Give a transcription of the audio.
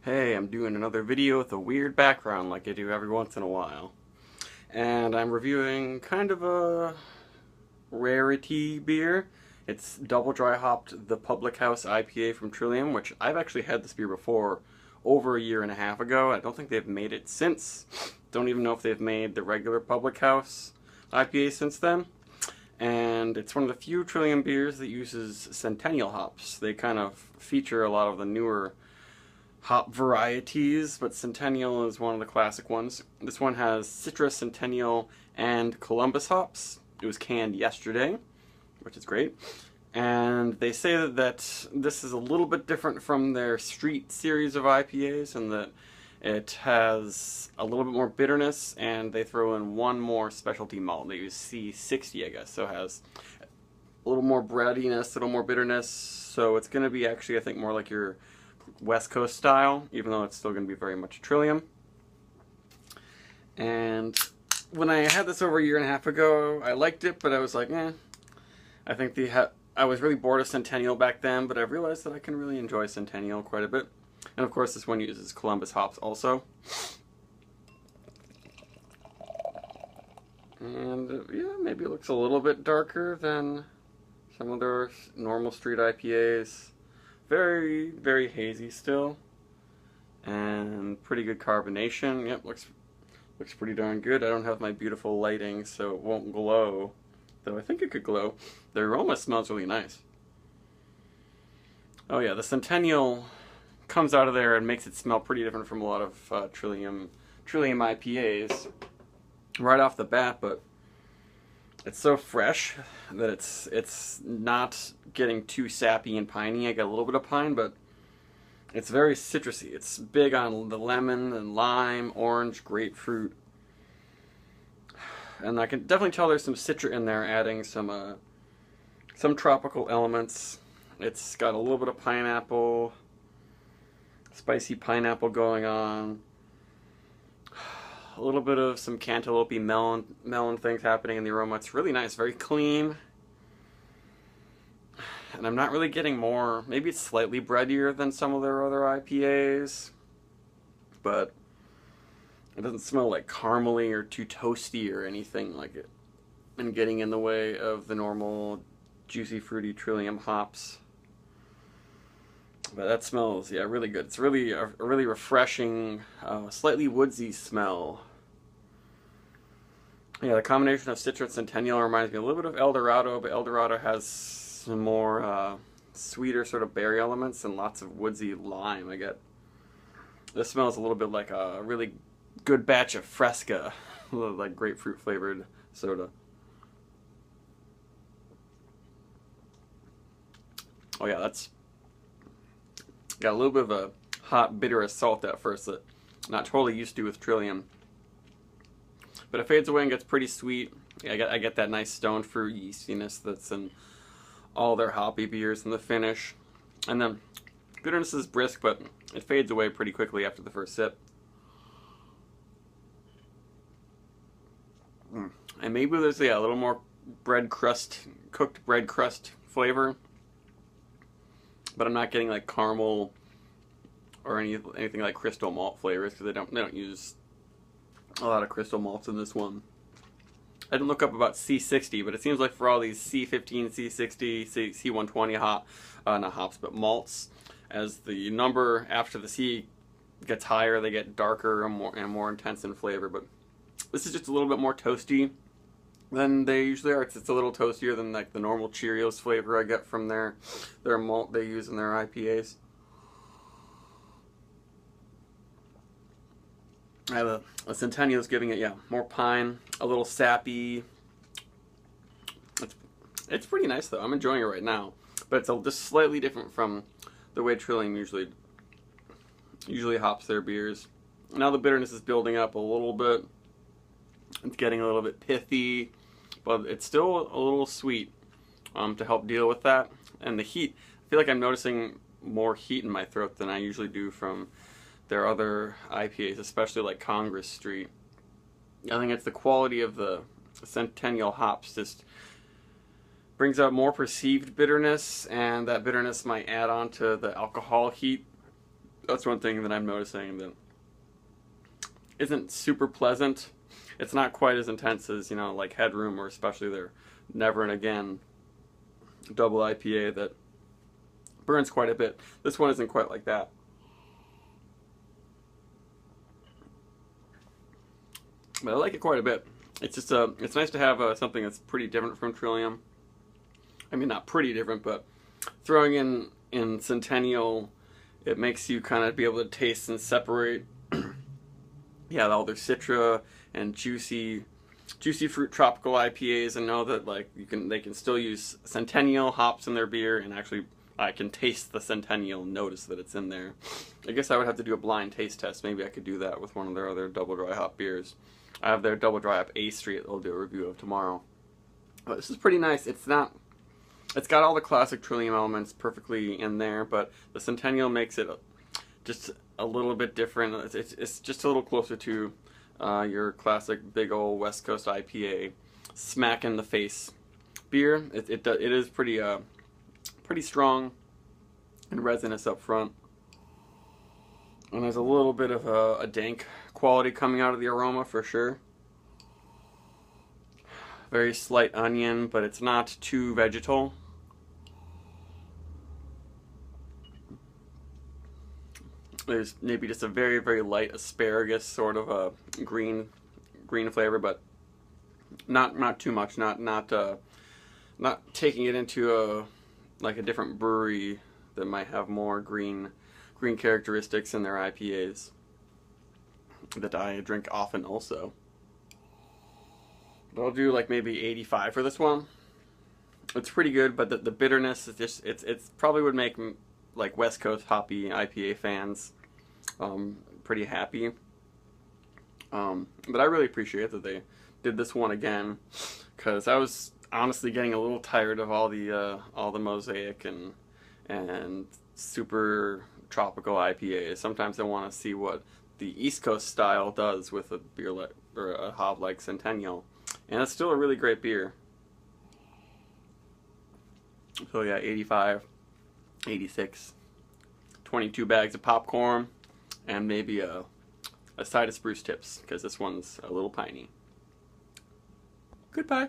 Hey, I'm doing another video with a weird background like I do every once in a while. And I'm reviewing kind of a rarity beer. It's double dry hopped the Publick House IPA from Trillium, which I've actually had this beer before over a year and a half ago. I don't think they've made it since. Don't even know if they've made the regular Publick House IPA since then. And it's one of the few Trillium beers that uses Centennial hops. They kind of feature a lot of the newer hop varieties, but Centennial is one of the classic ones. This one has Citra, Centennial, and Columbus hops. It was canned yesterday, which is great. And they say that this is a little bit different from their Street series of IPAs, and that it has a little bit more bitterness, and they throw in one more specialty malt. They use C60, I guess, so it has a little more breadiness, a little more bitterness. So it's going to be actually, I think, more like your West Coast style, even though it's still going to be very much Trillium. And when I had this over a year and a half ago, I liked it, but I was like, I think I was really bored of Centennial back then, but I've realized that I can really enjoy Centennial quite a bit. And of course, this one uses Columbus hops also. And yeah, maybe it looks a little bit darker than some of their normal street IPAs. Very, very hazy still, and pretty good carbonation. Yep, looks pretty darn good. I don't have my beautiful lighting, so it won't glow, though I think it could glow. The aroma smells really nice. Oh yeah, the Centennial comes out of there and makes it smell pretty different from a lot of Trillium IPAs right off the bat, but it's so fresh that it's not getting too sappy and piney. I get a little bit of pine, but it's very citrusy. It's big on the lemon and lime, orange, grapefruit. And I can definitely tell there's some citra in there, adding some tropical elements. It's got a little bit of pineapple, spicy pineapple going on. A little bit of some cantaloupe melon things happening in the aroma. It's really nice, very clean. And I'm not really getting more. Maybe it's slightly breadier than some of their other IPAs, but it doesn't smell like caramely or too toasty or anything like it, and getting in the way of the normal juicy, fruity Trillium hops. But that smells, yeah, really good. It's really a really refreshing, slightly woodsy smell. Yeah, the combination of Citra and Centennial reminds me a little bit of El Dorado, but El Dorado has some more sweeter sort of berry elements and lots of woodsy lime. I get this smells a little bit like a really good batch of Fresca, like grapefruit flavored soda. Oh yeah, that's got a little bit of a hot, bitter assault at first that I'm not totally used to with Trillium. But it fades away and gets pretty sweet. I get that nice stone fruit yeastiness that's in all their hoppy beers in the finish. And then bitterness is brisk, but it fades away pretty quickly after the first sip. And maybe there's a little more cooked bread crust flavor. But I'm not getting like caramel or anything like crystal malt flavors, because they don't use a lot of crystal malts in this one. I didn't look up about C60, but it seems like for all these C15, C60, C120 not hops, but malts, as the number after the C gets higher, they get darker and more intense in flavor. But this is just a little bit more toasty than they usually are. It's a little toastier than like the normal Cheerios flavor I get from their malt they use in their IPAs. The Centennial's giving it, more pine, a little sappy. It's pretty nice though. I'm enjoying it right now, but it's just slightly different from the way Trillium usually hops their beers. Now the bitterness is building up a little bit. It's getting a little bit pithy, but it's still a little sweet to help deal with that. And the heat, I feel like I'm noticing more heat in my throat than I usually do from their other IPAs, especially like Congress Street. I think it's the quality of the Centennial hops just brings out more perceived bitterness, and that bitterness might add on to the alcohol heat That's one thing that I'm noticing that isn't super pleasant. It's not quite as intense as, you know, like Headroom, or especially their Never and Again double IPA that burns quite a bit. This one isn't quite like that. But I like it quite a bit. It's just it's nice to have something that's pretty different from Trillium. I mean, not pretty different, but throwing in Centennial, it makes you kind of be able to taste and separate. Yeah, all their Citra and juicy fruit tropical IPAs, and know that like they can still use Centennial hops in their beer, and actually I can taste the Centennial, notice that it's in there. I guess I would have to do a blind taste test. Maybe I could do that with one of their other double dry hop beers. I have their double dry hop A Street that I'll do a review of tomorrow. But this is pretty nice. It's got all the classic Trillium elements perfectly in there, but the Centennial makes it just a little bit different. It's just a little closer to your classic big old West Coast IPA, smack in the face beer. It is pretty strong and resinous up front, and there's a little bit of a dank quality coming out of the aroma for sure. Very slight onion, but it's not too vegetal. There's maybe just a very, very light asparagus sort of a green flavor, but not too much. Not taking it into like a different brewery that might have more green characteristics in their IPAs that I drink often also. But I'll do like maybe 85 for this one. It's pretty good, but the bitterness is just it's probably would make like West Coast hoppy IPA fans pretty happy. But I really appreciate that they did this one again, because I was honestly getting a little tired of all the Mosaic and super tropical IPAs. Sometimes I want to see what the East Coast style does with a beer or a hop like Centennial, and it's still a really great beer. So yeah, 85, 86, 22 bags of popcorn, and maybe a side of spruce tips, because this one's a little piney. Goodbye.